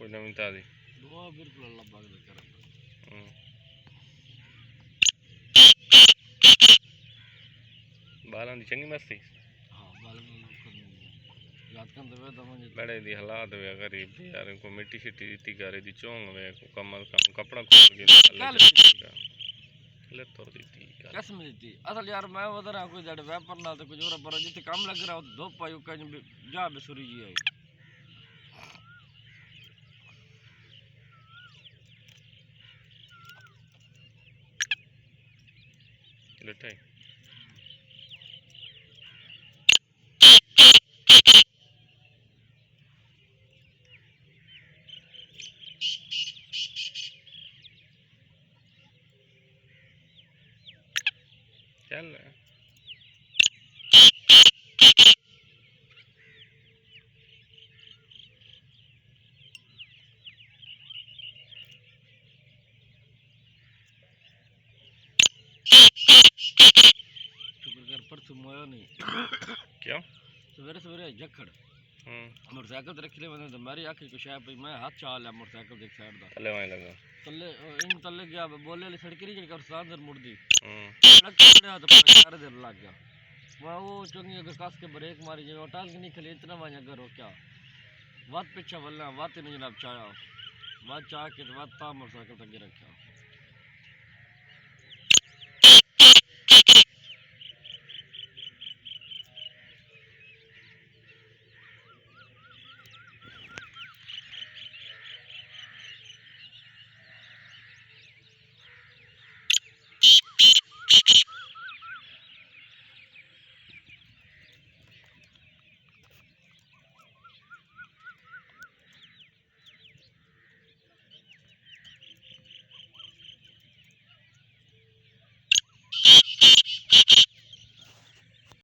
कोई नवीं ताज़ी दुआ बिल्कुल अल्लाह पाक दे करम। बालां दी चंगी मस्ती हाँ बालन याद करते हुए तो मुझे बड़े दी हालात वे गरीब दी यार को मिट्टी शिट्टी दी करे दी चोंग वे को कमल कम कपड़ा खोल के ले तोड़ दी थी कसम दी थी असल यार मैं उधर आ कोई जड़ व्यापार ना तो कुछ और पर जिथे काम लग रहा हो तो धूप पायु कहीं जा बेसुरी जी आई लेटे चल शुक्र कर पर तुम आयो नहीं क्यों सवेरे सवेरे जखड़ मोटरसाइकिल तो रखी ले मैंने तो मेरी आखिर को शायद भाई मैं हाथ चाल है मोटरसाइकिल देख साइड दा तले वहीं लगा तले इन तले गया बोले ले सड़क नहीं कर सांदर मुड़ दी सड़क पकड़ा तो सारे दिन लग गया मैं वो चंगी अगर कस के ब्रेक मारी जो टाल के नहीं खली इतना वहां करो क्या वात पीछे वल्ला वात नहीं जनाब चाया वात चाह के वात ता मोटरसाइकिल तक रखा